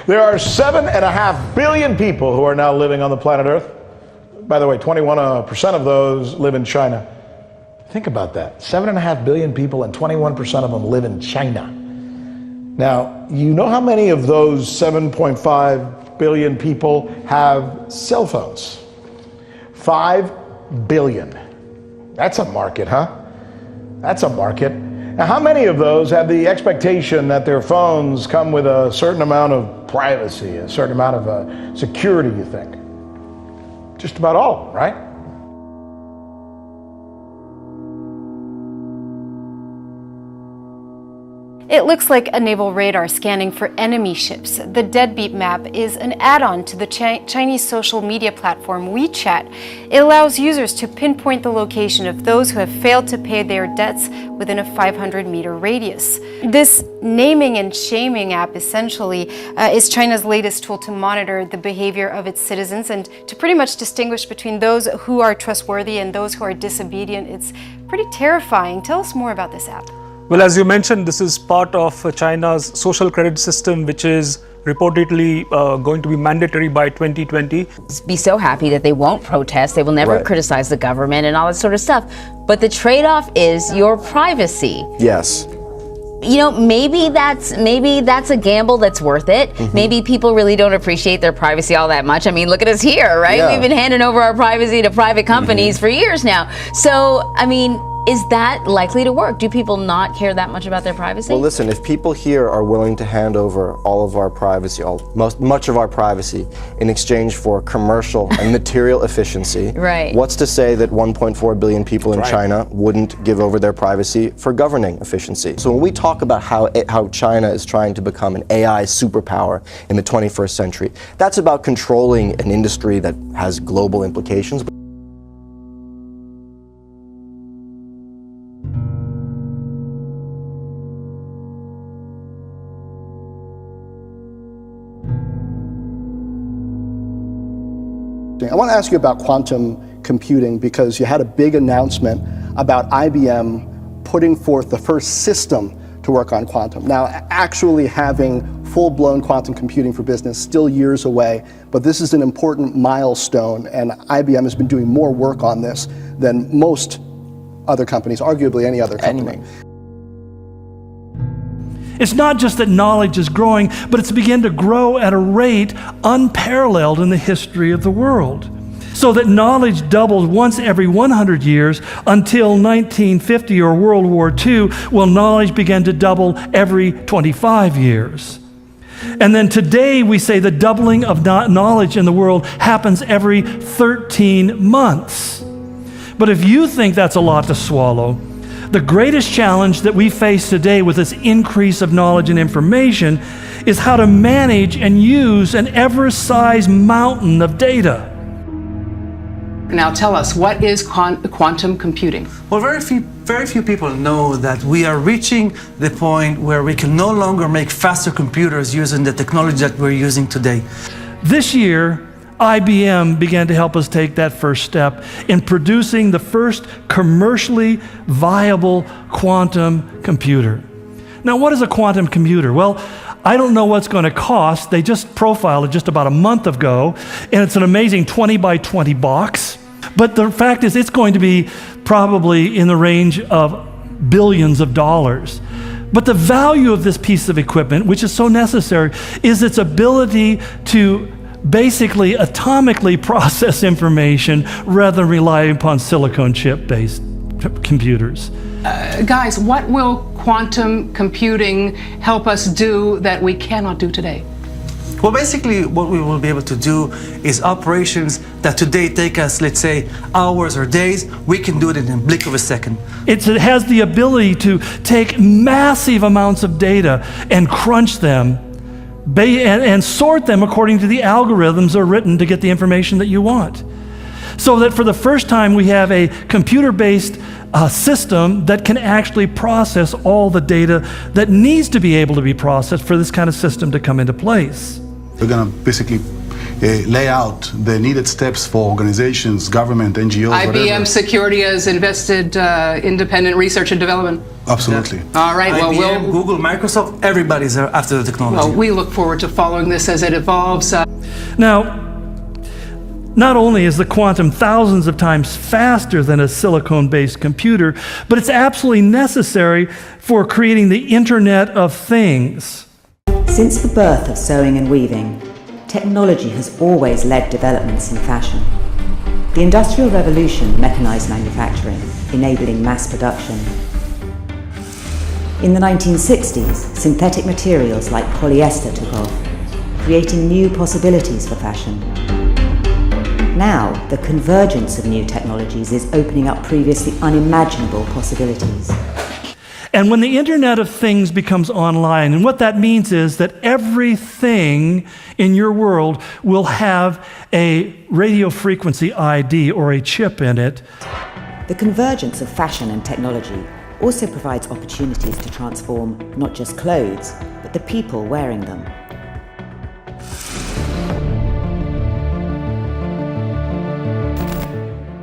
There are 7.5 billion people who are now living on the planet Earth. By the way, 21% of those live in China. Think about that. 7.5 billion people and 21% of them live in China. Now, you know how many of those 7.5 billion people have cell phones? 5 billion. That's a market, huh? That's a market. Now, how many of those have the expectation that their phones come with a certain amount of privacy, a certain amount of security, you think? Just about all, right? It looks like a naval radar scanning for enemy ships. The Deadbeat map is an add-on to the Chinese social media platform WeChat. It allows users to pinpoint the location of those who have failed to pay their debts within a 500-meter radius. This naming and shaming app essentially is China's latest tool to monitor the behavior of its citizens and to pretty much distinguish between those who are trustworthy and those who are disobedient. It's pretty terrifying. Tell us more about this app. Well, as you mentioned, this is part of China's social credit system, which is reportedly going to be mandatory by 2020. Be so happy that they won't protest, they will never criticize the government and all that sort of stuff. But the trade-off is your privacy. Yes. You know, maybe that's a gamble that's worth it. Maybe people really don't appreciate their privacy all that much. I mean, look at us here, right? Yeah. We've been handing over our privacy to private companies for years now. So, I mean, is that likely to work? Do people not care that much about their privacy? Well, listen, if people here are willing to hand over all of our privacy, much of our privacy, in exchange for commercial and material efficiency, what's to say that 1.4 billion people in China wouldn't give over their privacy for governing efficiency? So when we talk about how China is trying to become an AI superpower in the 21st century, that's about controlling an industry that has global implications. I want to ask you about quantum computing because you had a big announcement about IBM putting forth the first system to work on quantum. Now, actually having full-blown quantum computing for business still years away, but this is an important milestone, and IBM has been doing more work on this than most other companies, arguably any other company. It's not just that knowledge is growing, but it's begun to grow at a rate unparalleled in the history of the world. So that knowledge doubles once every 100 years until 1950 or World War II, well, knowledge began to double every 25 years. And then today we say the doubling of knowledge in the world happens every 13 months. But if you think that's a lot to swallow, the greatest challenge that we face today with this increase of knowledge and information is how to manage and use an ever-sized mountain of data. Now tell us, what is quantum computing? Well, very few people know that we are reaching the point where we can no longer make faster computers using the technology that we're using today. This year, IBM began to help us take that first step in producing the first commercially viable quantum computer. Now, what is a quantum computer? Well, I don't know what's going to cost. They just profiled it just about a month ago, and it's an amazing 20 by 20 box. But the fact is, it's going to be probably in the range of billions of dollars. But the value of this piece of equipment, which is so necessary, is its ability to basically atomically process information rather than rely upon silicon chip-based computers. Guys, what will quantum computing help us do that we cannot do today? Well, basically, what we will be able to do is operations that today take us, let's say, hours or days, we can do it in a blink of a second. It has the ability to take massive amounts of data and crunch them and sort them according to the algorithms that are written to get the information that you want. So that for the first time we have a computer-based system that can actually process all the data that needs to be able to be processed for this kind of system to come into place. We're going to basically lay out the needed steps for organizations, government, NGOs, IBM whatever. Security has invested independent research and development. Absolutely. All right, well, IBM, Google, Microsoft, everybody's after the technology. well, we look forward to following this as it evolves. Now, not only is the quantum thousands of times faster than a silicon-based computer, but it's absolutely necessary for creating the Internet of Things. Since the birth of sewing and weaving, technology has always led developments in fashion. The Industrial Revolution mechanized manufacturing, enabling mass production. In the 1960s, synthetic materials like polyester took off, creating new possibilities for fashion. Now, the convergence of new technologies is opening up previously unimaginable possibilities. And when the Internet of Things becomes online, and what that means is that everything in your world will have a radio frequency ID or a chip in it. The convergence of fashion and technology also provides opportunities to transform not just clothes, but the people wearing them.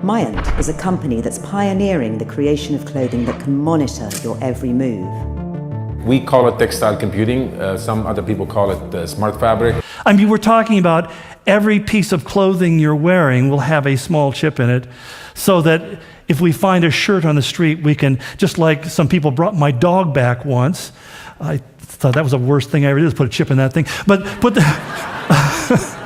Myant is a company that's pioneering the creation of clothing that can monitor your every move. We call it textile computing. Some other people call it smart fabric. I mean, we're talking about every piece of clothing you're wearing will have a small chip in it, so that if we find a shirt on the street, we can, just like some people brought my dog back once. I thought that was the worst thing I ever did, is put a chip in that thing. But put the...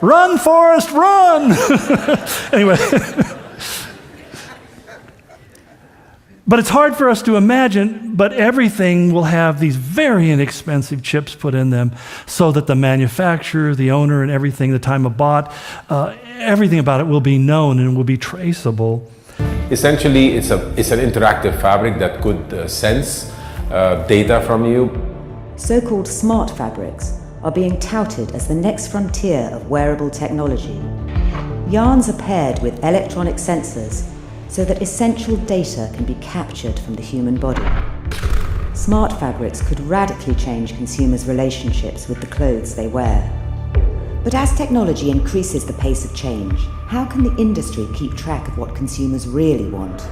Run, Forrest, run! Anyway. But it's hard for us to imagine, but everything will have these very inexpensive chips put in them so that the manufacturer, the owner, and everything, the time of bought, everything about it will be known and will be traceable. Essentially, it's an interactive fabric that could sense data from you. So-called smart fabrics are being touted as the next frontier of wearable technology. Yarns are paired with electronic sensors so that essential data can be captured from the human body. Smart fabrics could radically change consumers' relationships with the clothes they wear. But as technology increases the pace of change, how can the industry keep track of what consumers really want?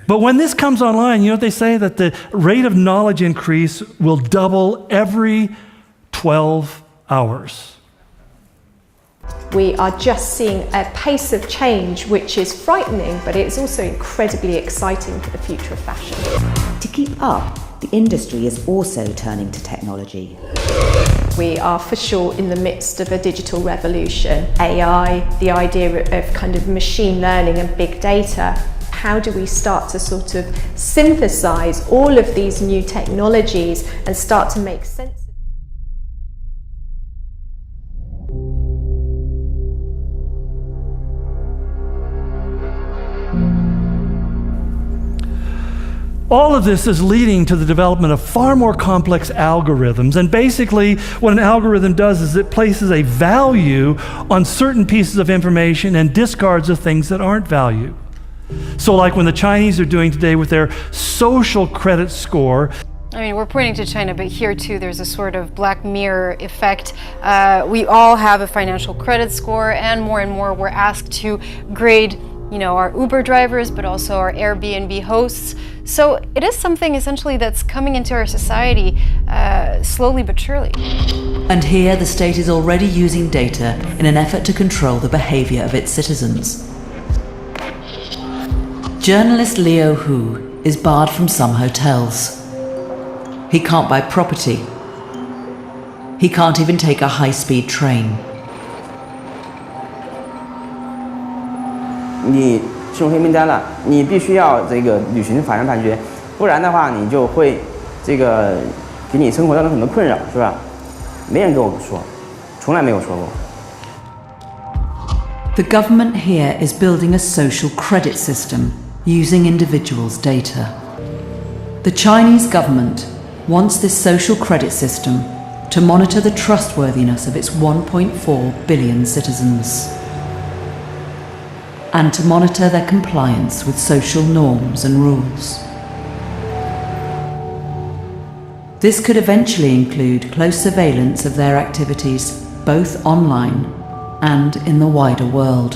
But when this comes online, you know what they say? That the rate of knowledge increase will double every 12 hours. We are just seeing a pace of change which is frightening, but it's also incredibly exciting for the future of fashion. To keep up, the industry is also turning to technology. We are for sure in the midst of a digital revolution. AI, the idea of kind of machine learning and big data. How do we start to sort of synthesize all of these new technologies and start to make sense of it? All of this is leading to the development of far more complex algorithms. And basically, what an algorithm does is it places a value on certain pieces of information and discards the things that aren't value. So like when the Chinese are doing today with their social credit score. I mean, we're pointing to China, but here too there's a sort of Black Mirror effect. We all have a financial credit score, and more we're asked to grade, you know, our Uber drivers, but also our Airbnb hosts. So it is something essentially that's coming into our society slowly but surely. And here the state is already using data in an effort to control the behavior of its citizens. Journalist Leo Hu is barred from some hotels. He can't buy property. He can't even take a high-speed train. 你进入黑名单了，你必须要这个履行法院判决，不然的话你就会这个给你生活造成很多困扰，是吧？没人跟我说，从来没有说过。 The government here is building a social credit system using individuals' data. The Chinese government wants this social credit system to monitor the trustworthiness of its 1.4 billion citizens and to monitor their compliance with social norms and rules. This could eventually include close surveillance of their activities, both online and in the wider world.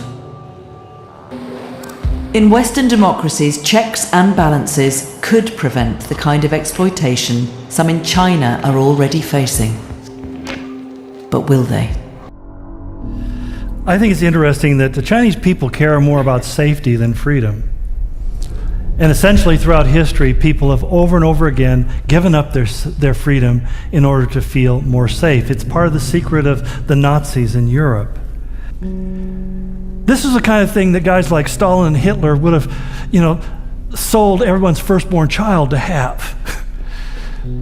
In Western democracies, checks and balances could prevent the kind of exploitation some in China are already facing. But will they? I think it's interesting that the Chinese people care more about safety than freedom. And essentially throughout history, people have over and over again given up their freedom in order to feel more safe. It's part of the secret of the Nazis in Europe. This is the kind of thing that guys like Stalin and Hitler would have, sold everyone's firstborn child to have.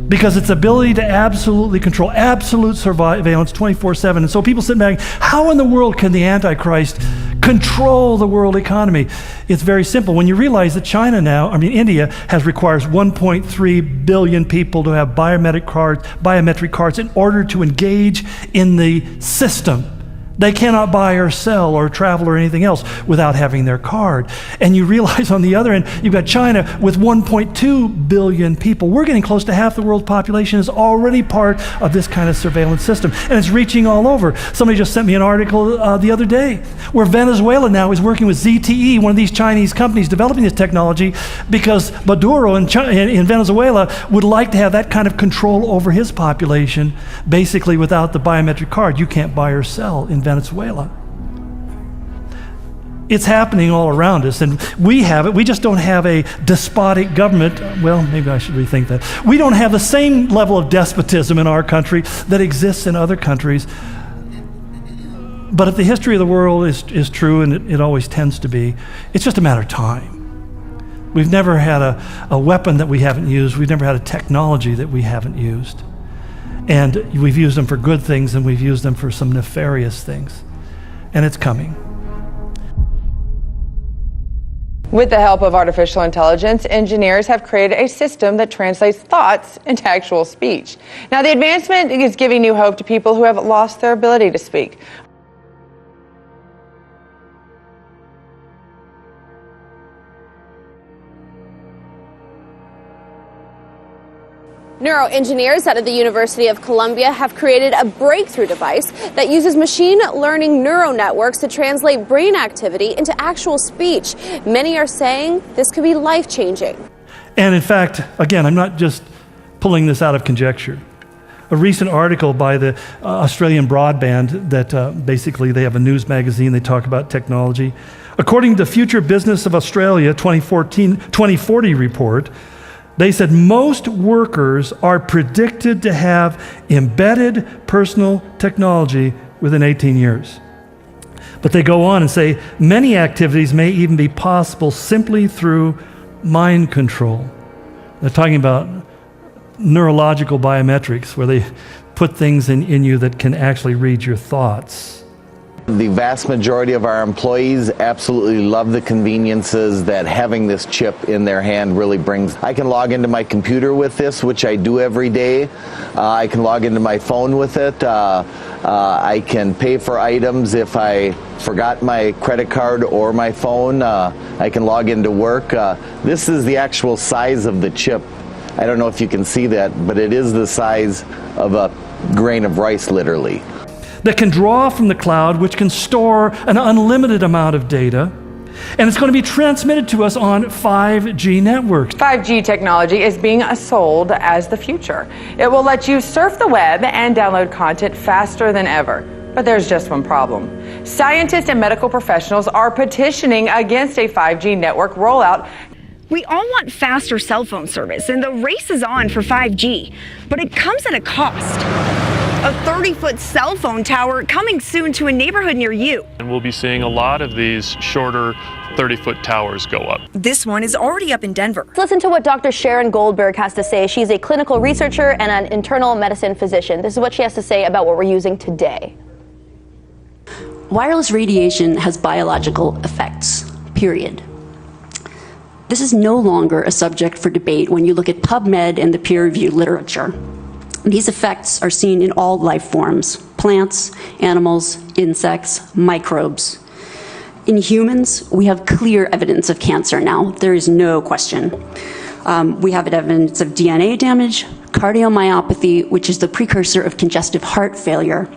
Because its ability to absolutely control, absolute surveillance 24/7. And so people sit back, how in the world can the Antichrist control the world economy? It's very simple. When you realize that India requires 1.3 billion people to have biometric cards in order to engage in the system. They cannot buy or sell or travel or anything else without having their card. And you realize on the other end, you've got China with 1.2 billion people. We're getting close to half the world's population is already part of this kind of surveillance system. And it's reaching all over. Somebody just sent me an article the other day where Venezuela now is working with ZTE, one of these Chinese companies developing this technology, because Maduro in Venezuela would like to have that kind of control over his population. Basically, without the biometric card, you can't buy or sell in Venezuela. It's happening all around us, and we have it. We just don't have a despotic government. Well, maybe I should rethink that. We don't have the same level of despotism in our country that exists in other countries. But if the history of the world is true, and it always tends to be, it's just a matter of time. We've never had a weapon that we haven't used. We've never had a technology that we haven't used. And we've used them for good things, and we've used them for some nefarious things. And it's coming. With the help of artificial intelligence, engineers have created a system that translates thoughts into actual speech. Now, the advancement is giving new hope to people who have lost their ability to speak. Neuroengineers out of the University of Columbia have created a breakthrough device that uses machine learning neural networks to translate brain activity into actual speech. Many are saying this could be life-changing. And in fact, again, I'm not just pulling this out of conjecture. A recent article by the Australian Broadband that basically they have a news magazine, they talk about technology. According to the Future Business of Australia 2040 report, they said most workers are predicted to have embedded personal technology within 18 years. But they go on and say many activities may even be possible simply through mind control. They're talking about neurological biometrics, where they put things in you that can actually read your thoughts. The vast majority of our employees absolutely love the conveniences that having this chip in their hand really brings. I can log into my computer with this, which I do every day. I can log into my phone with it. I can pay for items if I forgot my credit card or my phone. I can log into work. This is the actual size of the chip. I don't know if you can see that, but it is the size of a grain of rice, literally. That can draw from the cloud, which can store an unlimited amount of data, and it's going to be transmitted to us on 5G networks. 5G technology is being sold as the future. It will let you surf the web and download content faster than ever. But there's just one problem. Scientists and medical professionals are petitioning against a 5G network rollout. We all want faster cell phone service, and the race is on for 5G, but it comes at a cost. A 30-foot cell phone tower coming soon to a neighborhood near you. And we'll be seeing a lot of these shorter 30-foot towers go up. This one is already up in Denver. Let's listen to what Dr. Sharon Goldberg has to say. She's a clinical researcher and an internal medicine physician. This is what she has to say about what we're using today. Wireless radiation has biological effects, period. This is no longer a subject for debate when you look at PubMed and the peer-reviewed literature. These effects are seen in all life forms: plants, animals, insects, microbes. In humans, we have clear evidence of cancer now. There is no question. We have evidence of DNA damage, cardiomyopathy, which is the precursor of congestive heart failure.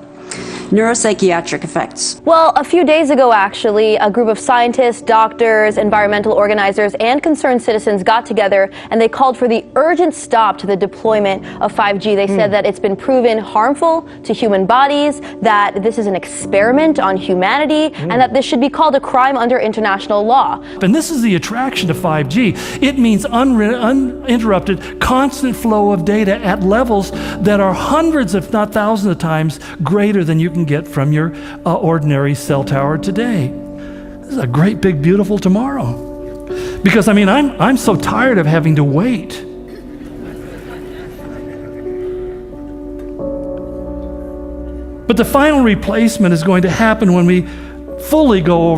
Neuropsychiatric effects. Well, a few days ago, actually, a group of scientists, doctors, environmental organizers, and concerned citizens got together and they called for the urgent stop to the deployment of 5G. They said that it's been proven harmful to human bodies, that this is an experiment on humanity, and that this should be called a crime under international law. And this is the attraction to 5G. It means uninterrupted, constant flow of data at levels that are hundreds, if not thousands of times greater than you can get from your ordinary cell tower today. This is a great, big, beautiful tomorrow. Because, I mean, I'm so tired of having to wait. But the final replacement is going to happen when we fully go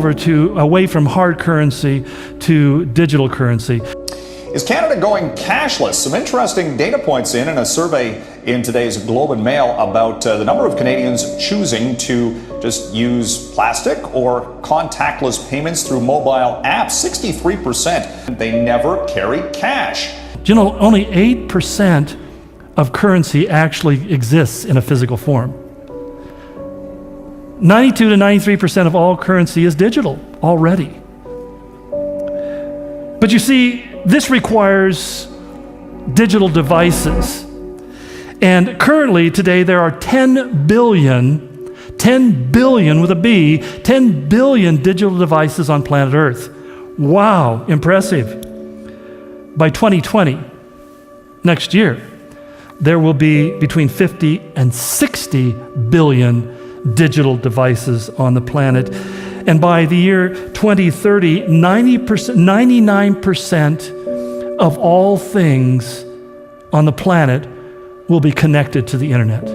away from hard currency to digital currency. Is Canada going cashless? Some interesting data points in a survey in today's Globe and Mail about the number of Canadians choosing to just use plastic or contactless payments through mobile apps. 63%, they never carry cash. Do you know, only 8% of currency actually exists in a physical form. 92 to 93% of all currency is digital already. But you see, this requires digital devices. And currently, today, there are 10 billion with a B, 10 billion digital devices on planet Earth. Wow, impressive. By 2020, next year, there will be between 50 and 60 billion digital devices on the planet. And by the year 2030, 99% of all things on the planet will be connected to the internet.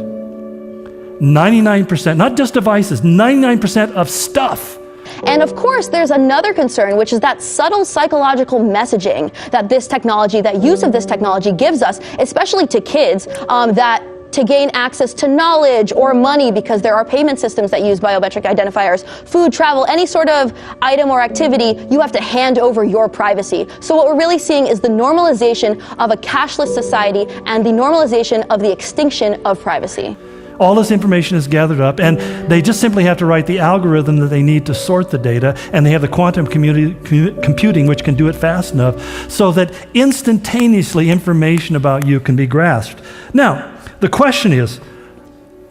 99%, not just devices, 99% of stuff. And of course, there's another concern, which is that subtle psychological messaging that this technology, that use of this technology gives us, especially to kids, that to gain access to knowledge or money, because there are payment systems that use biometric identifiers, food, travel, any sort of item or activity, you have to hand over your privacy. So what we're really seeing is the normalization of a cashless society and the normalization of the extinction of privacy. All this information is gathered up, and they just simply have to write the algorithm that they need to sort the data, and they have the quantum computing which can do it fast enough so that instantaneously information about you can be grasped. Now, the question is,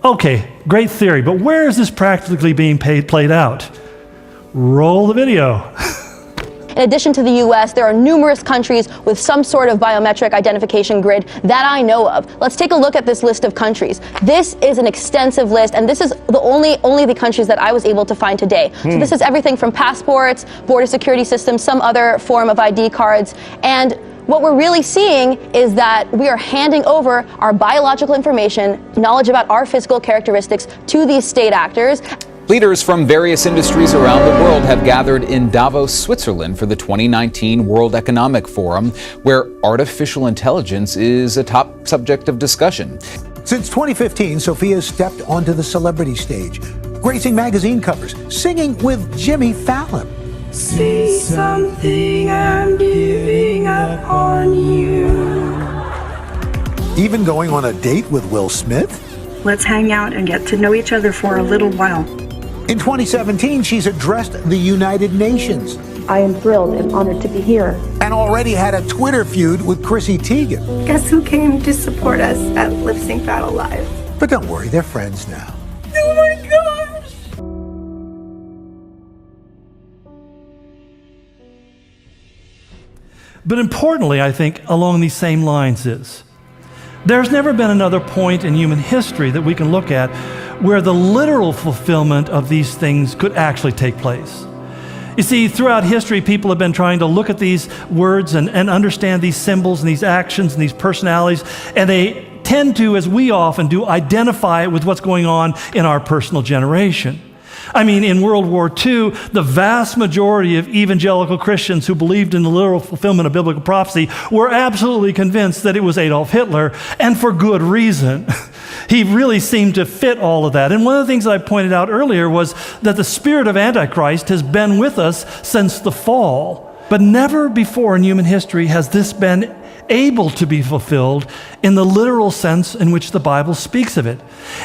okay, great theory, but where is this practically being played out? Roll the video. In addition to the US, there are numerous countries with some sort of biometric identification grid that I know of. Let's take a look at this list of countries. This is an extensive list, and this is the only the countries that I was able to find today. So this is everything from passports, border security systems, some other form of ID cards, and what we're really seeing is that we are handing over our biological information, knowledge about our physical characteristics, to these state actors. Leaders from various industries around the world have gathered in Davos, Switzerland for the 2019 World Economic Forum, where artificial intelligence is a top subject of discussion. Since 2015, Sophia stepped onto the celebrity stage, gracing magazine covers, singing with Jimmy Fallon. Say something, I'm giving up on you. Even going on a date with Will Smith. Let's hang out and get to know each other for a little while. In 2017, she's addressed the United Nations. I am thrilled and honored to be here. And already had a Twitter feud with Chrissy Teigen. Guess who came to support us at Lip Sync Battle Live? But don't worry, they're friends now. Oh my gosh! But importantly, I think, along these same lines is, there's never been another point in human history that we can look at where the literal fulfillment of these things could actually take place. You see, throughout history, people have been trying to look at these words and understand these symbols and these actions and these personalities, and they tend to, as we often do, identify it with what's going on in our personal generation. I mean, in World War II, the vast majority of evangelical Christians who believed in the literal fulfillment of biblical prophecy were absolutely convinced that it was Adolf Hitler, and for good reason. He really seemed to fit all of that. And one of the things that I pointed out earlier was that the spirit of Antichrist has been with us since the fall. But never before in human history has this been able to be fulfilled in the literal sense in which the Bible speaks of it.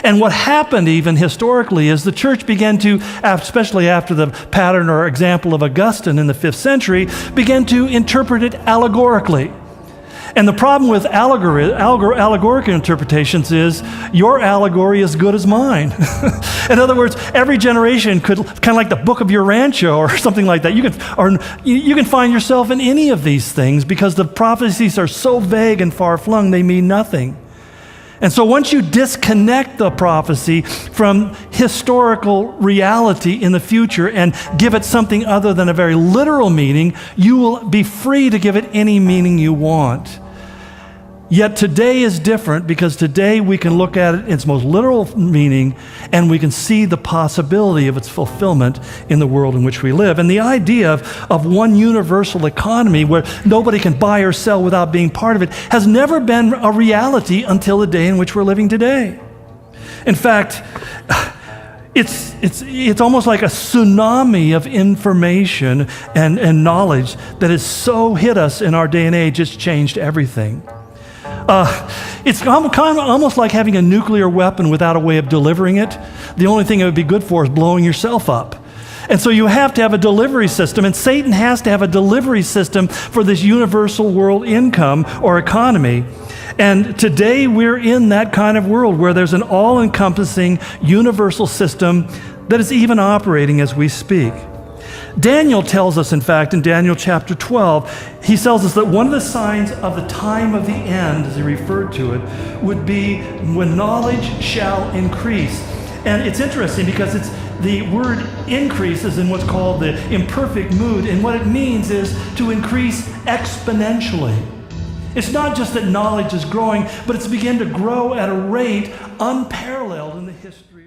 And what happened even historically is the church began to, especially after the pattern or example of Augustine in the 5th century, began to interpret it allegorically. And the problem with allegorical interpretations is your allegory is as good as mine. In other words, every generation could, kind of like the Book of Your Rancho or something like that. You can find yourself in any of these things because the prophecies are so vague and far-flung, they mean nothing. And so once you disconnect the prophecy from historical reality in the future and give it something other than a very literal meaning, you will be free to give it any meaning you want. Yet today is different because today we can look at it in its most literal meaning and we can see the possibility of its fulfillment in the world in which we live. And the idea of one universal economy where nobody can buy or sell without being part of it has never been a reality until the day in which we're living today. In fact, it's almost like a tsunami of information and knowledge that has so hit us in our day and age, it's changed everything. It's almost like having a nuclear weapon without a way of delivering it. The only thing it would be good for is blowing yourself up. And so you have to have a delivery system, and Satan has to have a delivery system for this universal world income or economy. And today we're in that kind of world where there's an all-encompassing universal system that is even operating as we speak. Daniel tells us, in fact, in Daniel chapter 12, he tells us that one of the signs of the time of the end, as he referred to it, would be when knowledge shall increase. And it's interesting because the word increase is in what's called the imperfect mood, and what it means is to increase exponentially. It's not just that knowledge is growing, but it's begun to grow at a rate unparalleled in the history